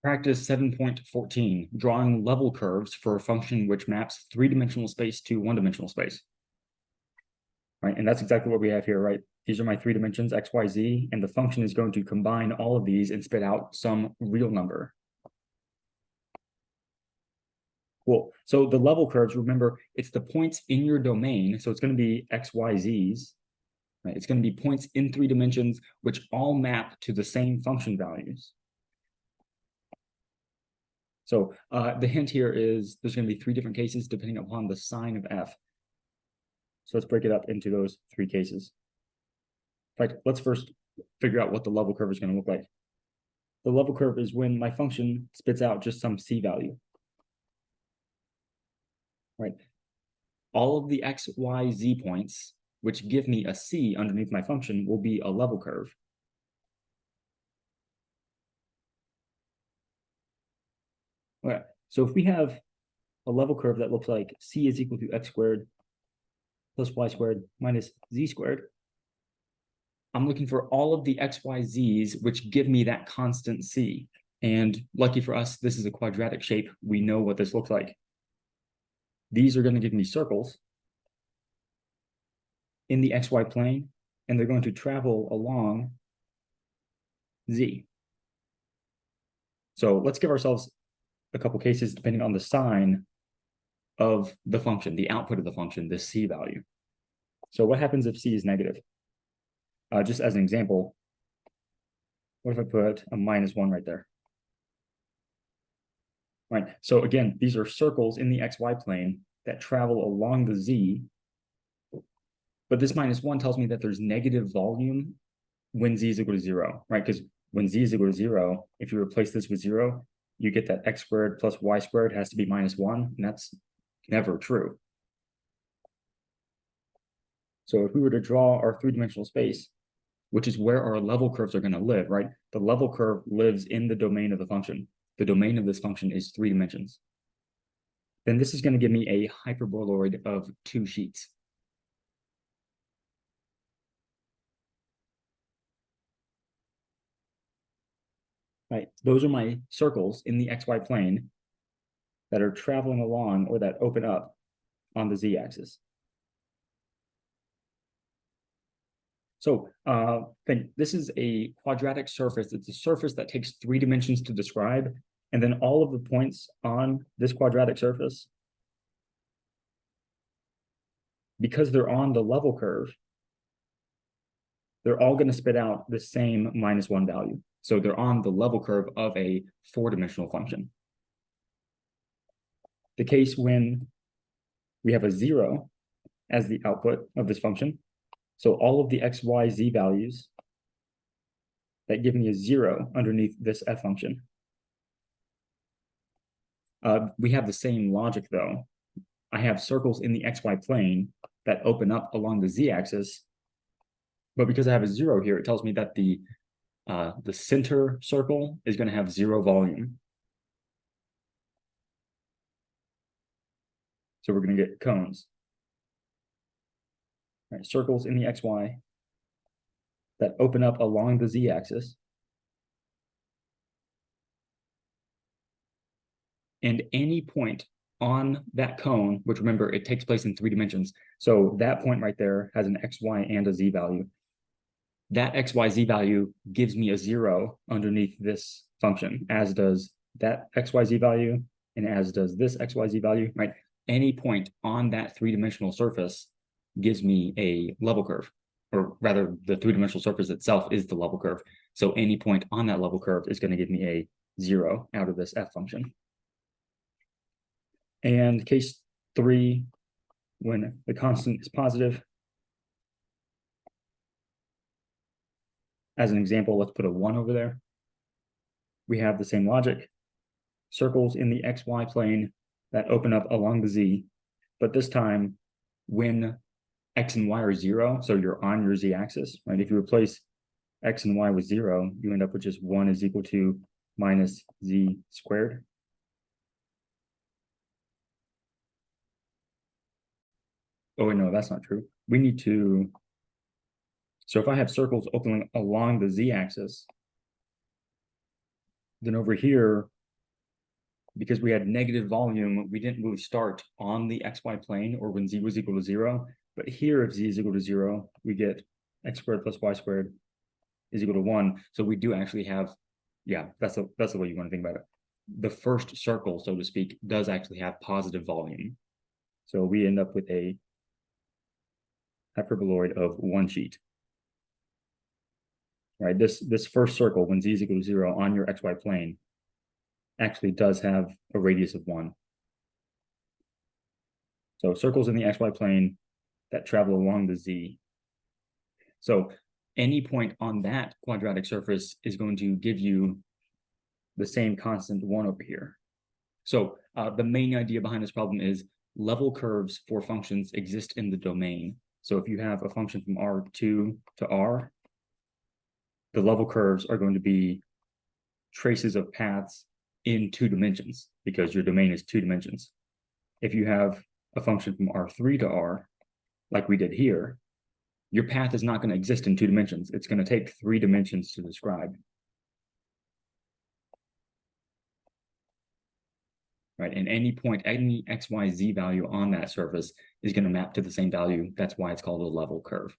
Practice 7.14, drawing level curves for a function which maps three-dimensional space to one-dimensional space. Right, and that's exactly what we have here, right? These are my three dimensions, x, y, z, and the function is going to combine all of these and spit out some real number. Cool. So the level curves, remember, it's the points in your domain. So it's going to be x, y, z's. Right? It's going to be points in three dimensions, which all map to the same function values. So the hint here is there's going to be three different cases depending upon the sign of f. So let's break it up into those three cases. In fact, let's first figure out what the level curve is going to look like. The level curve is when my function spits out just some c value. Right? All of the x, y, z points, which give me a c underneath my function, will be a level curve. Okay, so if we have a level curve that looks like c is equal to x squared plus y squared minus z squared, I'm looking for all of the x, y, z's, which give me that constant c. And lucky for us, this is a quadratic shape. We know what this looks like. These are going to give me circles in the xy plane, and they're going to travel along z. So let's give ourselves a couple cases depending on the sign of the function, the output of the function, this c value. So what happens if c is negative? Just as an example, what if I put a -1 right there? Right, so again, these are circles in the xy plane that travel along the z, but this -1 tells me that there's negative volume when z is equal to 0, right? Because when z is equal to 0, if you replace this with 0, you get that x squared plus y squared has to be -1, and that's never true. So if we were to draw our three-dimensional space, which is where our level curves are going to live, right? The level curve lives in the domain of the function. The domain of this function is 3 dimensions. Then this is going to give me a hyperboloid of 2 sheets. Right, those are my circles in the xy plane that are traveling along or that open up on the z-axis. So this is a quadratic surface. It's a surface that takes 3 dimensions to describe, and then all of the points on this quadratic surface, because they're on the level curve, they're all going to spit out the same -1 value. So they're on the level curve of a 4-dimensional function. The case when we have a 0 as the output of this function, so all of the x, y, z values that give me a 0 underneath this f function. We have the same logic though. I have circles in the xy plane that open up along the z-axis, but because I have a 0 here, it tells me that the center circle is going to have 0 volume. So we're going to get cones. Right, circles in the xy that open up along the z-axis. And any point on that cone, which remember, it takes place in 3 dimensions. So that point right there has an x, y, and a z value. That x, y, z value gives me a 0 underneath this function, as does that x, y, z value, and as does this x, y, z value, right? Any point on that 3-dimensional surface gives me a level curve, or rather the 3-dimensional surface itself is the level curve. So any point on that level curve is going to give me a 0 out of this f function. And case 3, when the constant is positive. As an example, let's put a 1 over there. We have the same logic. Circles in the xy plane that open up along the z, but this time when x and y are 0, so you're on your z-axis, right? If you replace x and y with 0, you end up with just 1 is equal to minus z squared. Oh, wait, no, that's not true. We need to, so if I have circles opening along the z-axis, Then over here, because we had negative volume, we didn't really start on the xy plane or when z was equal to 0. But here, if z is equal to 0, we get x squared plus y squared is equal to 1. So we do actually have, yeah, that's the way you want to think about it. The first circle, so to speak, does actually have positive volume. So we end up with a hyperboloid of 1 sheet. Right, this first circle, when z is equal to 0 on your xy plane, actually does have a radius of 1. So circles in the xy plane that travel along the z. So any point on that quadratic surface is going to give you the same constant 1 over here. So the main idea behind this problem is level curves for functions exist in the domain. So if you have a function from R2 to R, the level curves are going to be traces of paths in 2 dimensions because your domain is 2 dimensions. If you have a function from R3 to R, like we did here, your path is not going to exist in 2 dimensions. It's going to take 3 dimensions to describe. Right, and any point, any x, y, z value on that surface is going to map to the same value. That's why it's called a level curve.